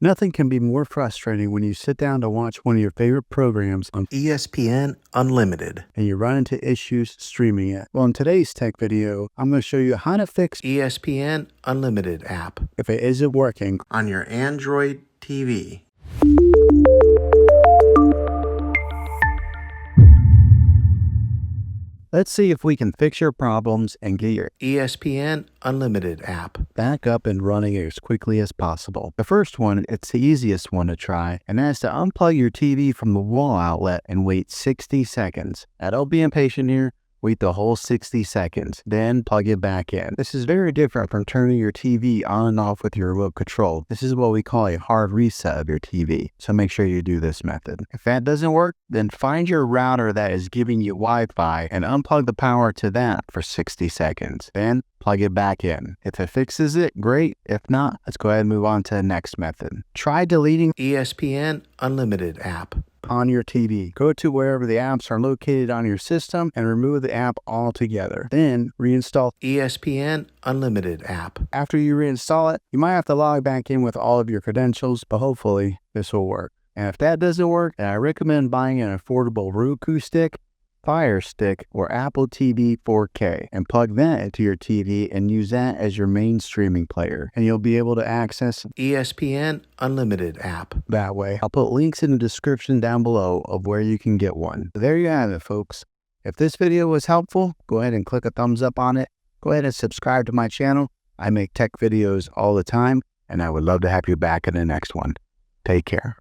Nothing can be more frustrating when you sit down to watch one of your favorite programs on ESPN Unlimited. and you run into issues streaming it. Well, in today's tech video, I'm going to show you how to fix ESPN Unlimited app if it isn't working. on your Android TV. Let's see if we can fix your problems and get your ESPN Unlimited app. back up and running as quickly as possible. The first one, it's the easiest one to try, and that's to unplug your TV from the wall outlet and wait 60 seconds. Now, don't be impatient here. Wait the whole 60 seconds, then plug it back in. This is very different from turning your TV on and off with your remote control. This is what we call a hard reset of your TV, so make sure you do this method. If that doesn't work, then find your router that is giving you Wi-Fi and unplug the power to that for 60 seconds. Then plug it back in. If it fixes it, great. If not, let's go ahead and move on to the next method. Try deleting ESPN Unlimited app on your TV. Go to wherever the apps are located on your system and remove the app altogether. Then reinstall ESPN Unlimited app. After you reinstall it, you might have to log back in with all of your credentials, but hopefully this will work. And if that doesn't work, then I recommend buying an affordable Roku stick, Fire Stick, or Apple TV 4K and plug that into your TV and use that as your main streaming player. And you'll be able to access ESPN Unlimited app that way. I'll put links in the description down below of where you can get one. There you have it, folks. If this video was helpful, go ahead and click a thumbs up on it. Go ahead and subscribe to my channel. I make tech videos all the time, and I would love to have you back in the next one. Take care.